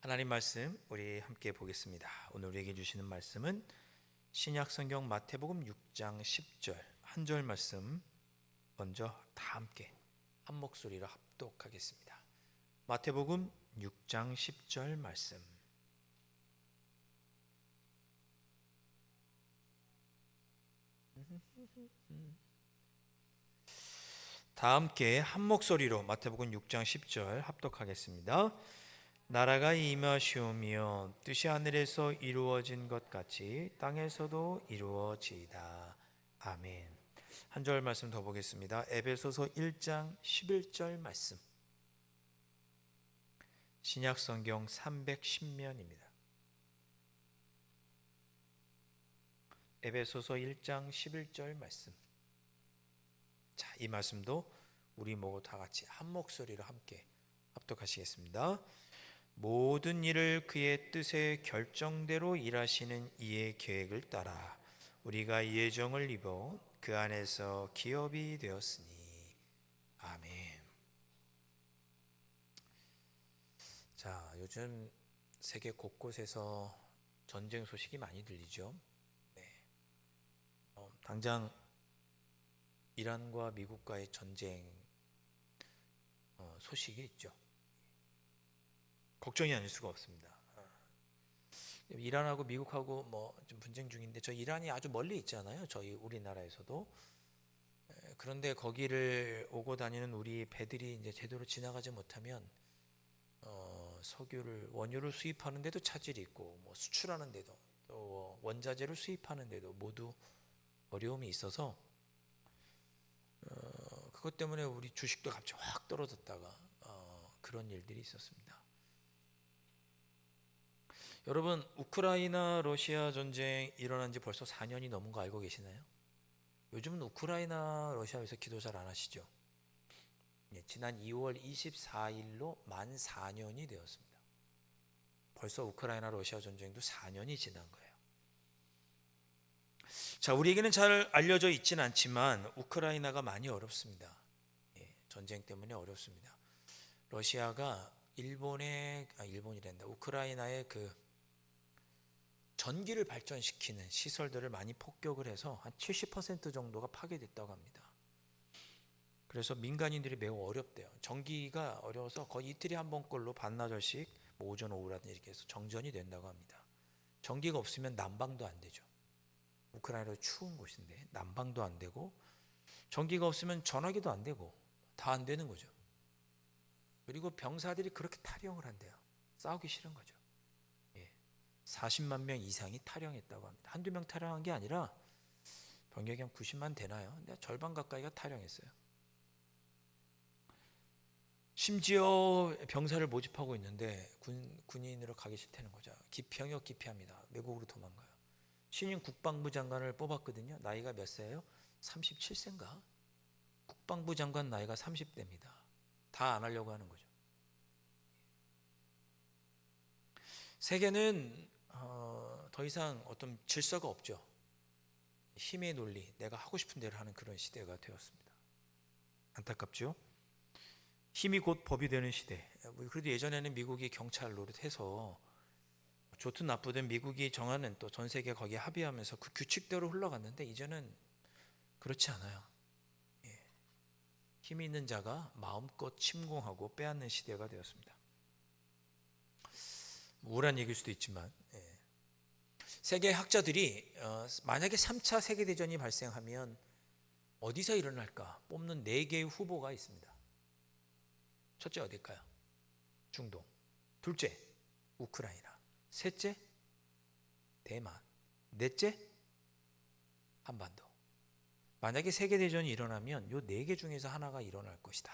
하나님 말씀 우리 함께 보겠습니다. 오늘 우리에게 주시는 말씀은 신약 성경 마태복음 6장 10절 한 절 말씀 먼저 다 함께 한 목소리로 합독하겠습니다. 마태복음 6장 10절 말씀. 다 함께 한 목소리로 마태복음 6장 10절 합독하겠습니다. 나라가 임하시오며 뜻이 하늘에서 이루어진 것 같이 땅에서도 이루어지이다. 아멘. 한 절 말씀 더 보겠습니다. 에베소서 1장 11절 말씀. 신약 성경 310면입니다. 에베소서 1장 11절 말씀. 자, 이 말씀도 우리 모두 다 같이 한 목소리로 함께 합독하시겠습니다. 모든 일을 그의 뜻의 결정대로 일하시는 이의 계획을 따라 우리가 예정을 입어 그 안에서 기업이 되었으니. 아멘. 자, 요즘 세계 곳곳에서 전쟁 소식이 많이 들리죠. 네. 당장 이란과 미국과의 전쟁 소식이 있죠. 걱정이 아닐 수가 없습니다. 이란하고 미국하고 뭐 좀 분쟁 중인데 저 이란이 아주 멀리 있잖아요. 저희 우리나라에서도. 그런데 거기를 오고 다니는 우리 배들이 이제 제대로 지나가지 못하면 석유를 원유를 수입하는 데도 차질이 있고 뭐 수출하는 데도 또 원자재를 수입하는 데도 모두 어려움이 있어서 그것 때문에 우리 주식도 갑자기 확 떨어졌다가 그런 일들이 있었습니다. 여러분, 우크라이나 러시아 전쟁 일어난 지 벌써 4년이 넘은 거 알고 계시나요? 요즘은 우크라이나 러시아에서 기도 잘 안 하시죠? 지난 2월 24일로 만 4년이 되었습니다. 벌써 우크라이나 러시아 전쟁도 4년이 지난 거예요. 자, 우리에게는 잘 알려져 있지는 않지만 우크라이나가 많이 어렵습니다. 전쟁 때문에 어렵습니다. 러시아가 우크라이나의 그 전기를 발전시키는 시설들을 많이 폭격을 해서 한 70% 정도가 파괴됐다고 합니다. 그래서 민간인들이 매우 어렵대요. 전기가 어려워서 거의 이틀에 한 번꼴로 반나절씩 뭐 오전 오후라든지 이렇게 해서 정전이 된다고 합니다. 전기가 없으면 난방도 안 되죠. 우크라이나도 추운 곳인데 난방도 안 되고 전기가 없으면 전화기도 안 되고 다 안 되는 거죠. 그리고 병사들이 그렇게 탈영을 한대요. 싸우기 싫은 거죠. 40만 명 이상이 탈영했다고 합니다. 한두 명 탈영한 게 아니라 병력이 한 90만 되나요? 근데 절반 가까이가 탈영했어요. 심지어 병사를 모집하고 있는데 군인으로 가기 싫다는 거죠. 병역 기피합니다. 외국으로 도망가요. 신임 국방부 장관을 뽑았거든요. 나이가 몇 세예요? 37세인가? 국방부 장관 나이가 30대입니다. 다 안 하려고 하는 거죠. 세계는 더 이상 어떤 질서가 없죠. 힘의 논리, 내가 하고 싶은 대로 하는 그런 시대가 되었습니다. 안타깝죠? 힘이 곧 법이 되는 시대. 그래도 예전에는 미국이 경찰 노릇해서 좋든 나쁘든 미국이 정하는 또 전 세계 거기에 합의하면서 그 규칙대로 흘러갔는데 이제는 그렇지 않아요. 힘이 있는 자가 마음껏 침공하고 빼앗는 시대가 되었습니다. 우울한 얘기일 수도 있지만 세계 학자들이 만약에 3차 세계대전이 발생하면 어디서 일어날까 뽑는 4개의 후보가 있습니다. 첫째 어딜까요? 중동. 둘째 우크라이나. 셋째 대만. 넷째 한반도. 만약에 세계대전이 일어나면 이 4개 중에서 하나가 일어날 것이다.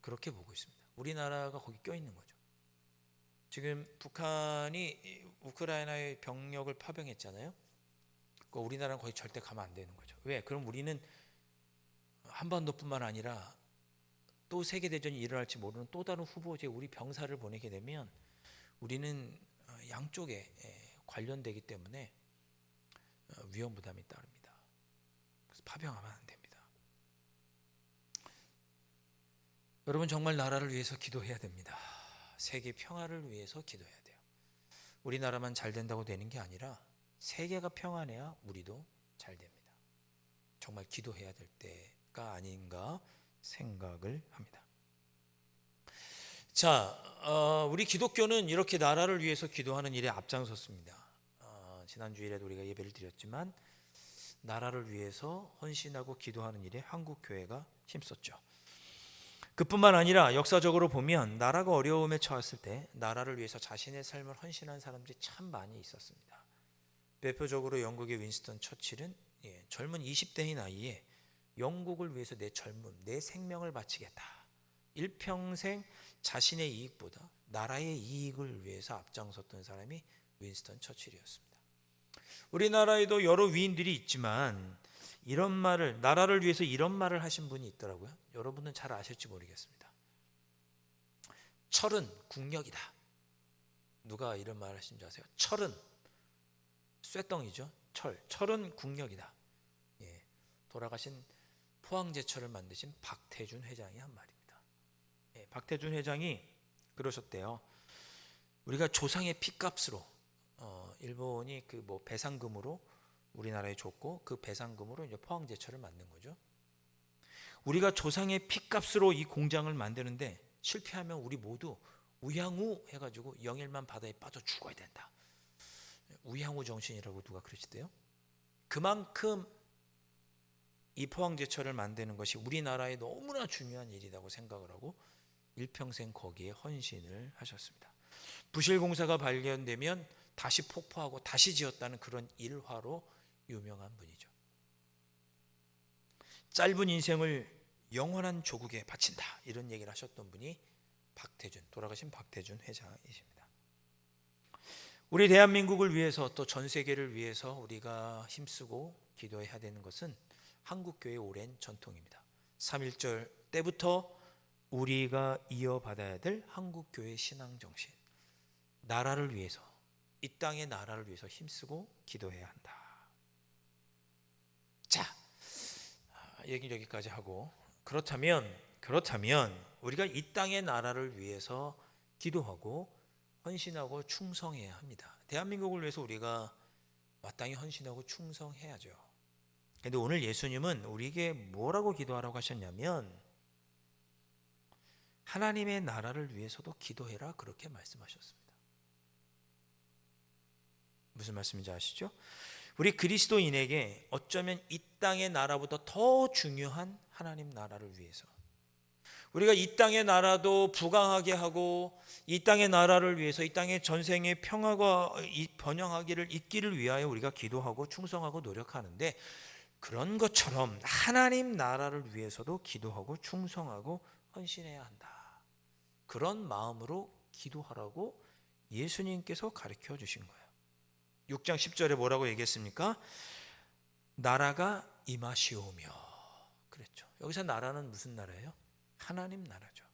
그렇게 보고 있습니다. 우리나라가 거기 껴있는 거죠. 지금 북한이 우크라이나의 병력을 파병했잖아요. 우리나라는 거기 절대 가면 안 되는 거죠. 왜? 그럼 우리는 한반도뿐만 아니라 또 세계대전이 일어날지 모르는 또 다른 후보지에 우리 병사를 보내게 되면 우리는 양쪽에 관련되기 때문에 위험 부담이 따릅니다. 그래서 파병하면 안 됩니다. 여러분 정말 나라를 위해서 기도해야 됩니다. 세계 평화를 위해서 기도해야 돼요. 우리나라만 잘 된다고 되는 게 아니라 세계가 평안해야 우리도 잘 됩니다. 정말 기도해야 될 때가 아닌가 생각을 합니다. 자, 우리 기독교는 이렇게 나라를 위해서 기도하는 일에 앞장섰습니다. 지난 주일에도 우리가 예배를 드렸지만 나라를 위해서 헌신하고 기도하는 일에 한국 교회가 힘썼죠. 그뿐만 아니라 역사적으로 보면 나라가 어려움에 처했을 때 나라를 위해서 자신의 삶을 헌신한 사람들이 참 많이 있었습니다. 대표적으로 영국의 윈스턴 처칠은 젊은 20대의 나이에 영국을 위해서 내 생명을 바치겠다. 일평생 자신의 이익보다 나라의 이익을 위해서 앞장섰던 사람이 윈스턴 처칠이었습니다. 우리나라에도 여러 위인들이 있지만 이런 말을, 나라를 위해서 이런 말을 하신 분이 있더라고요. 여러분은 잘 아실지 모르겠습니다. 철은 국력이다. 누가 이런 말을 하신 줄 아세요? 철은 쇠덩이죠. 철은 국력이다. 돌아가신 포항제철을 만드신 박태준 회장이 한 말입니다. 박태준 회장이 그러셨대요. 우리가 조상의 피값으로 일본이 그 배상금으로 우리나라에 줬고 그 배상금으로 이제 포항제철을 만든 거죠. 우리가 조상의 피값으로 이 공장을 만드는데 실패하면 우리 모두 우양우 해가지고 영일만 바다에 빠져 죽어야 된다. 우양우 정신이라고 누가 그러시대요. 그만큼 이 포항제철을 만드는 것이 우리나라에 너무나 중요한 일이라고 생각을 하고 일평생 거기에 헌신을 하셨습니다. 부실공사가 발견되면 다시 폭파하고 다시 지었다는 그런 일화로 유명한 분이죠. 짧은 인생을 영원한 조국에 바친다 이런 얘기를 하셨던 분이 돌아가신 박태준 회장이십니다. 우리 대한민국을 위해서 또 전 세계를 위해서 우리가 힘쓰고 기도해야 되는 것은 한국교회의 오랜 전통입니다. 3.1절 때부터 우리가 이어받아야 될 한국교회의 신앙정신, 나라를 위해서, 이 땅의 나라를 위해서 힘쓰고 기도해야 한다. 자, 얘기 여기까지 하고 그렇다면 우리가 이 땅의 나라를 위해서 기도하고 헌신하고 충성해야 합니다. 대한민국을 위해서 우리가 마땅히 헌신하고 충성해야죠. 그런데 오늘 예수님은 우리에게 뭐라고 기도하라고 하셨냐면 하나님의 나라를 위해서도 기도해라 그렇게 말씀하셨습니다. 무슨 말씀인지 아시죠? 우리 그리스도인에게 어쩌면 이 땅의 나라보다 더 중요한 하나님 나라를 위해서 우리가 이 땅의 나라도 부강하게 하고 이 땅의 나라를 위해서 이 땅의 전생의 평화가 번영하기를 있기를 위하여 우리가 기도하고 충성하고 노력하는데 그런 것처럼 하나님 나라를 위해서도 기도하고 충성하고 헌신해야 한다. 그런 마음으로 기도하라고 예수님께서 가르쳐 주신 거예요. 6장 10절에 뭐라고 얘기했습니까? 나라가 임하시오며 그랬죠. 여기서 나라는 무슨 나라예요? 하나님 나라죠.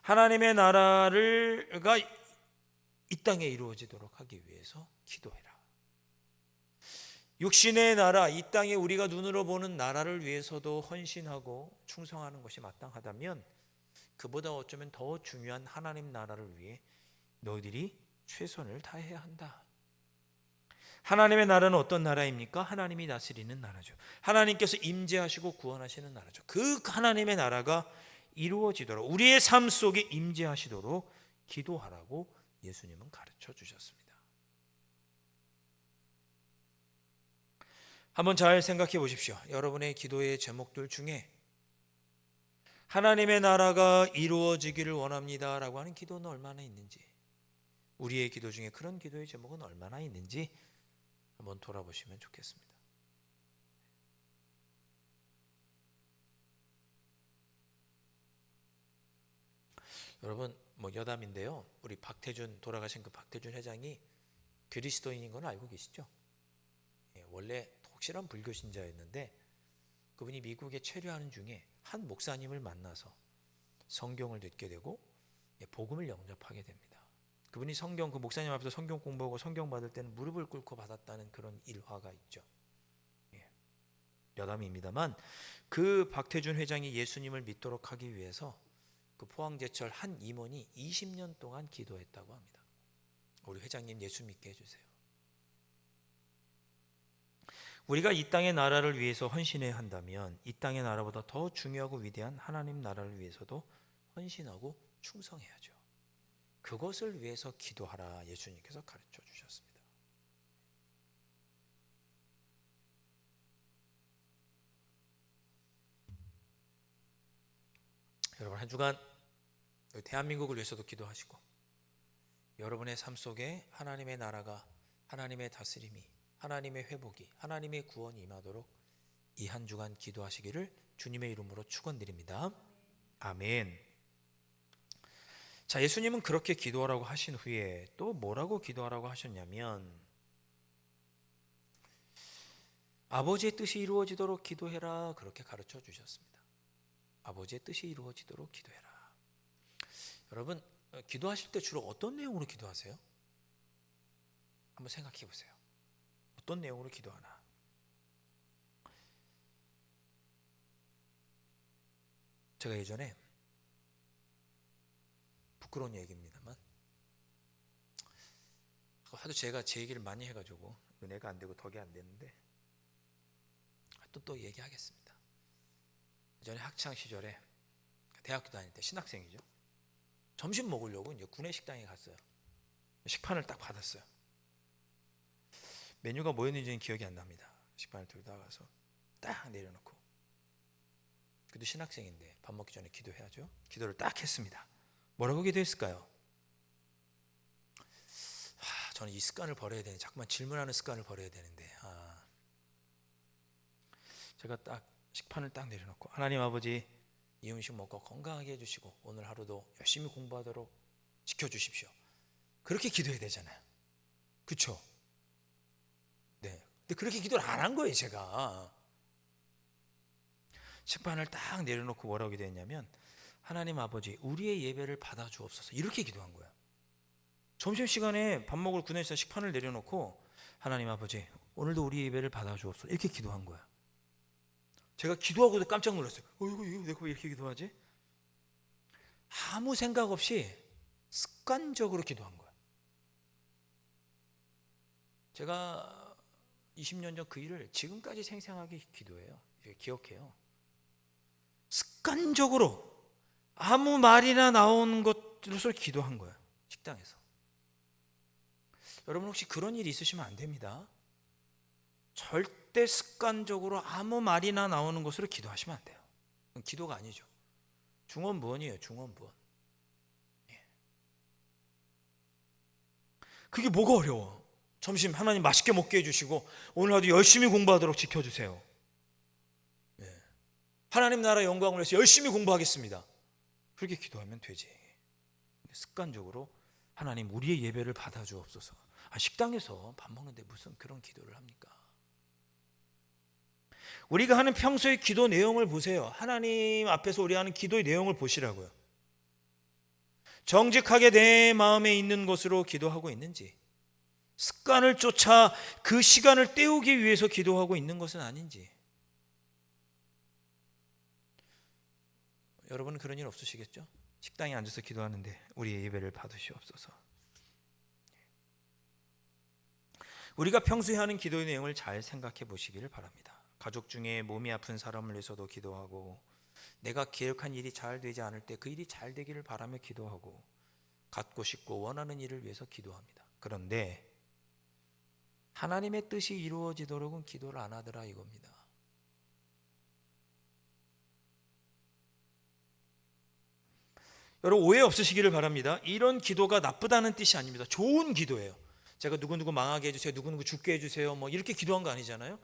하나님의 나라가 이 땅에 이루어지도록 하기 위해서 기도해라. 육신의 나라, 이 땅에 우리가 눈으로 보는 나라를 위해서도 헌신하고 충성하는 것이 마땅하다면 그보다 어쩌면 더 중요한 하나님 나라를 위해 너희들이 최선을 다해야 한다. 하나님의 나라는 어떤 나라입니까? 하나님이 다스리는 나라죠. 하나님께서 임재하시고 구원하시는 나라죠. 그 하나님의 나라가 이루어지도록 우리의 삶 속에 임재하시도록 기도하라고 예수님은 가르쳐 주셨습니다. 한번 잘 생각해 보십시오. 여러분의 기도의 제목들 중에 하나님의 나라가 이루어지기를 원합니다라고 하는 기도는 얼마나 있는지, 우리의 기도 중에 그런 기도의 제목은 얼마나 있는지 한번 돌아보시면 좋겠습니다. 여러분 여담인데요. 우리 돌아가신 그 박태준 회장이 그리스도인인 건 알고 계시죠? 원래 독실한 불교 신자였는데 그분이 미국에 체류하는 중에 한 목사님을 만나서 성경을 듣게 되고 복음을 영접하게 됩니다. 그분이 그 목사님 앞에서 성경 공부하고 성경 받을 때는 무릎을 꿇고 받았다는 그런 일화가 있죠. 여담입니다만 그 박태준 회장이 예수님을 믿도록 하기 위해서 그 포항제철 한 임원이 20년 동안 기도했다고 합니다. 우리 회장님 예수 믿게 해주세요. 우리가 이 땅의 나라를 위해서 헌신해야 한다면 이 땅의 나라보다 더 중요하고 위대한 하나님 나라를 위해서도 헌신하고 충성해야죠. 그것을 위해서 기도하라 예수님께서 가르쳐 주셨습니다. 여러분 한 주간 대한민국을 위해서도 기도하시고 여러분의 삶 속에 하나님의 나라가, 하나님의 다스림이, 하나님의 회복이, 하나님의 구원이 임하도록 이 한 주간 기도하시기를 주님의 이름으로 축원드립니다. 아멘. 자, 예수님은 그렇게 기도하라고 하신 후에 또 뭐라고 기도하라고 하셨냐면 아버지의 뜻이 이루어지도록 기도해라 그렇게 가르쳐 주셨습니다. 아버지의 뜻이 이루어지도록 기도해라. 여러분 기도하실 때 주로 어떤 내용으로 기도하세요? 한번 생각해 보세요. 어떤 내용으로 기도하나? 제가 예전에 부끄러운 얘기입니다만 하도 제가 제 얘기를 많이 해가지고 은혜가 안 되고 덕이 안 되는데 하여튼 또 얘기하겠습니다. 예전에 학창 시절에 대학교 다닐 때 신학생이죠. 점심 먹으려고 이제 구내식당에 갔어요. 식판을 딱 받았어요. 메뉴가 뭐였는지는 기억이 안 납니다. 식판을 들고 나가서 딱 내려놓고 그래도 신학생인데 밥 먹기 전에 기도해야죠. 기도를 딱 했습니다. 뭐라고 기도했을까요? 저는 이 습관을 버려야 되는데 자꾸만 질문하는 습관을 버려야 되는데 제가 딱 식판을 딱 내려놓고 하나님 아버지 이 음식 먹고 건강하게 해주시고 오늘 하루도 열심히 공부하도록 지켜주십시오. 그렇게 기도해야 되잖아요. 그렇죠? 네. 근데 그렇게 기도를 안 한 거예요. 제가 식판을 딱 내려놓고 뭐라고 기도했냐면 하나님 아버지 우리의 예배를 받아주옵소서 이렇게 기도한 거예요. 점심시간에 밥 먹을 구내에서 식판을 내려놓고 하나님 아버지 오늘도 우리 예배를 받아주옵소서 이렇게 기도한 거예요. 제가 기도하고도 깜짝 놀랐어요. 이거 내가 왜 이렇게 기도하지? 아무 생각 없이 습관적으로 기도한 거예요. 제가 20년 전 그 일을 지금까지 생생하게 기도해요. 기억해요. 습관적으로 아무 말이나 나오는 것으로 기도한 거예요. 식당에서. 여러분 혹시 그런 일이 있으시면 안 됩니다. 절대 습관적으로 아무 말이나 나오는 것으로 기도하시면 안 돼요. 그건 기도가 아니죠. 중언부언이에요. 중언부언. 그게 뭐가 어려워? 점심 하나님 맛있게 먹게 해주시고 오늘 하루 열심히 공부하도록 지켜주세요. 하나님 나라 영광을 위해서 열심히 공부하겠습니다. 그렇게 기도하면 되지. 습관적으로 하나님 우리의 예배를 받아주옵소서. 식당에서 밥 먹는데 무슨 그런 기도를 합니까? 우리가 하는 평소의 기도 내용을 보세요. 하나님 앞에서 우리가 하는 기도의 내용을 보시라고요. 정직하게 내 마음에 있는 것으로 기도하고 있는지, 습관을 쫓아 그 시간을 때우기 위해서 기도하고 있는 것은 아닌지. 여러분은 그런 일 없으시겠죠? 식당에 앉아서 기도하는데 우리의 예배를 받으시옵소서. 우리가 평소에 하는 기도의 내용을 잘 생각해 보시기를 바랍니다. 가족 중에 몸이 아픈 사람을 위해서도 기도하고 내가 계획한 일이 잘 되지 않을 때 그 일이 잘 되기를 바라며 기도하고 갖고 싶고 원하는 일을 위해서 기도합니다. 그런데 하나님의 뜻이 이루어지도록은 기도를 안 하더라 이겁니다. 여러분 오해 없으시기를 바랍니다. 이런 기도가 나쁘다는 뜻이 아닙니다. 좋은 기도예요. 제가 누구누구 망하게 해주세요, 누구누구 죽게 해주세요, 뭐 이렇게 기도한 거 아니잖아요.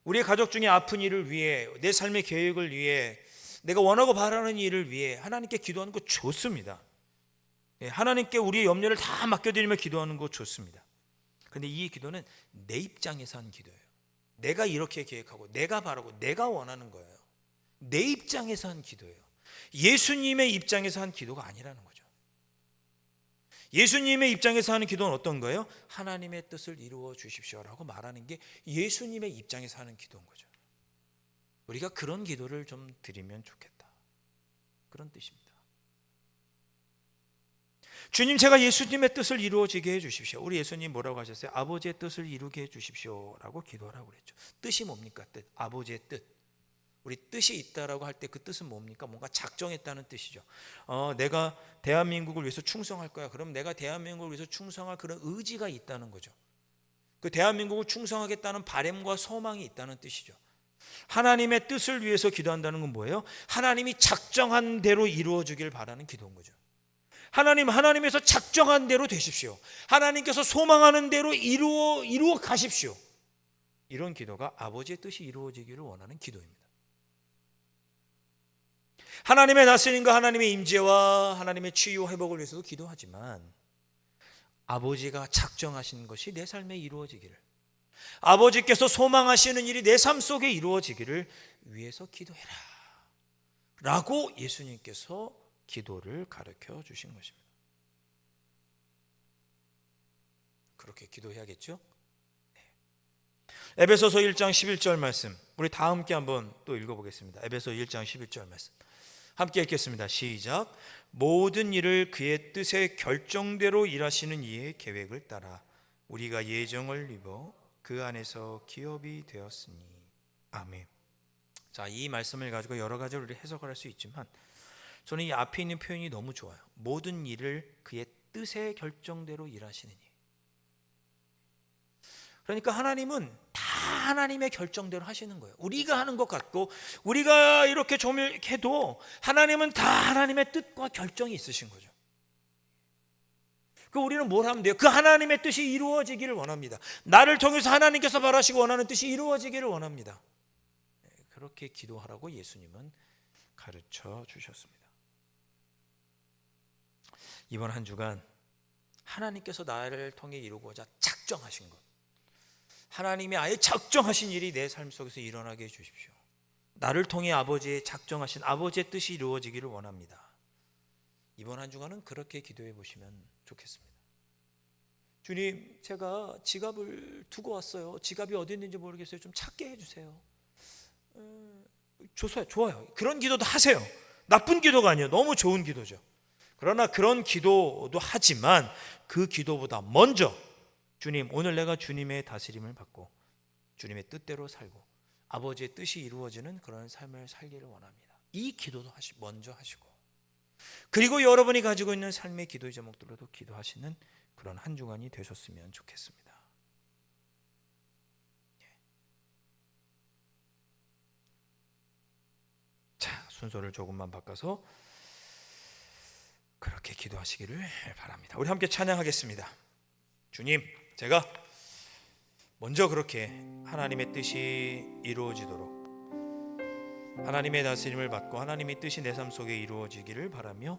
우리의 가족 중에 아픈 일을 위해, 내 삶의 계획을 위해, 내가 원하고 바라는 일을 위해 하나님께 기도하는 거 좋습니다. 하나님께 우리의 염려를 다 맡겨드리며 기도하는 거 좋습니다. 그런데 이 기도는 내 입장에서 한 기도예요. 내가 이렇게 계획하고 내가 바라고 내가 원하는 거예요. 내 입장에서 한 기도예요. 예수님의 입장에서 한 기도가 아니라는 거죠. 예수님의 입장에서 하는 기도는 어떤 거예요? 하나님의 뜻을 이루어 주십시오라고 말하는 게 예수님의 입장에서 하는 기도인 거죠. 우리가 그런 기도를 좀 드리면 좋겠다. 그런 뜻입니다. 주님, 제가 예수님의 뜻을 이루어지게 해주십시오. 우리 예수님 뭐라고 하셨어요? 아버지의 뜻을 이루게 해주십시오 라고 기도하라고 그랬죠. 뜻이 뭡니까? 뜻. 아버지의 뜻. 우리 뜻이 있다라고 할 때 그 뜻은 뭡니까? 뭔가 작정했다는 뜻이죠. 내가 대한민국을 위해서 충성할 거야. 그럼 내가 대한민국을 위해서 충성할 그런 의지가 있다는 거죠. 그 대한민국을 충성하겠다는 바람과 소망이 있다는 뜻이죠. 하나님의 뜻을 위해서 기도한다는 건 뭐예요? 하나님이 작정한 대로 이루어지길 바라는 기도인 거죠. 하나님에서 작정한 대로 되십시오. 하나님께서 소망하는 대로 이루어 가십시오. 이런 기도가 아버지의 뜻이 이루어지기를 원하는 기도입니다. 하나님의 다스림과 하나님의 임재와 하나님의 치유 회복을 위해서도 기도하지만 아버지가 작정하신 것이 내 삶에 이루어지기를, 아버지께서 소망하시는 일이 내 삶 속에 이루어지기를 위해서 기도해라 라고 예수님께서 기도를 가르쳐 주신 것입니다. 그렇게 기도해야겠죠? 네. 에베소서 1장 11절 말씀, 우리 다 함께 한번 또 읽어보겠습니다. 에베소 1장 11절 말씀 함께 읽겠습니다. 시작. 모든 일을 그의 뜻의 결정대로 일하시는 이의 계획을 따라 우리가 예정을 입어 그 안에서 기업이 되었으니. 아멘. 자, 이 말씀을 가지고 여러 가지로 우리 해석을 할 수 있지만 저는 이 앞에 있는 표현이 너무 좋아요. 모든 일을 그의 뜻의 결정대로 일하시는 이. 그러니까 하나님은 다 하나님의 결정대로 하시는 거예요. 우리가 하는 것 같고 우리가 이렇게 조밀해도 하나님은 다 하나님의 뜻과 결정이 있으신 거죠. 그 우리는 뭘 하면 돼요? 그 하나님의 뜻이 이루어지기를 원합니다. 나를 통해서 하나님께서 바라시고 원하는 뜻이 이루어지기를 원합니다. 그렇게 기도하라고 예수님은 가르쳐 주셨습니다. 이번 한 주간 하나님께서 나를 통해 이루고자 작정하신 것, 하나님이 아예 작정하신 일이 내 삶 속에서 일어나게 해주십시오. 나를 통해 아버지의 작정하신 아버지의 뜻이 이루어지기를 원합니다. 이번 한 주간은 그렇게 기도해 보시면 좋겠습니다. 주님, 제가 지갑을 두고 왔어요. 지갑이 어디 있는지 모르겠어요. 좀 찾게 해주세요. 좋아요. 그런 기도도 하세요. 나쁜 기도가 아니에요. 너무 좋은 기도죠. 그러나 그런 기도도 하지만 그 기도보다 먼저 주님, 오늘 내가 주님의 다스림을 받고 주님의 뜻대로 살고 아버지의 뜻이 이루어지는 그런 삶을 살기를 원합니다. 이 기도도 먼저 하시고, 그리고 여러분이 가지고 있는 삶의 기도의 제목들로도 기도하시는 그런 한 주간이 되셨으면 좋겠습니다. 자, 순서를 조금만 바꿔서 그렇게 기도하시기를 바랍니다. 우리 함께 찬양하겠습니다. 주님, 제가 먼저 그렇게 하나님의 뜻이 이루어지도록, 하나님의 다스림을 받고 하나님의 뜻이 내 삶 속에 이루어지기를 바라며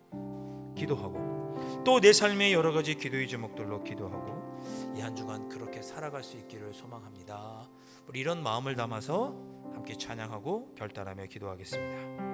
기도하고, 또 내 삶의 여러 가지 기도의 제목들로 기도하고 이 한 주간 그렇게 살아갈 수 있기를 소망합니다. 우리 이런 마음을 담아서 함께 찬양하고 결단하며 기도하겠습니다.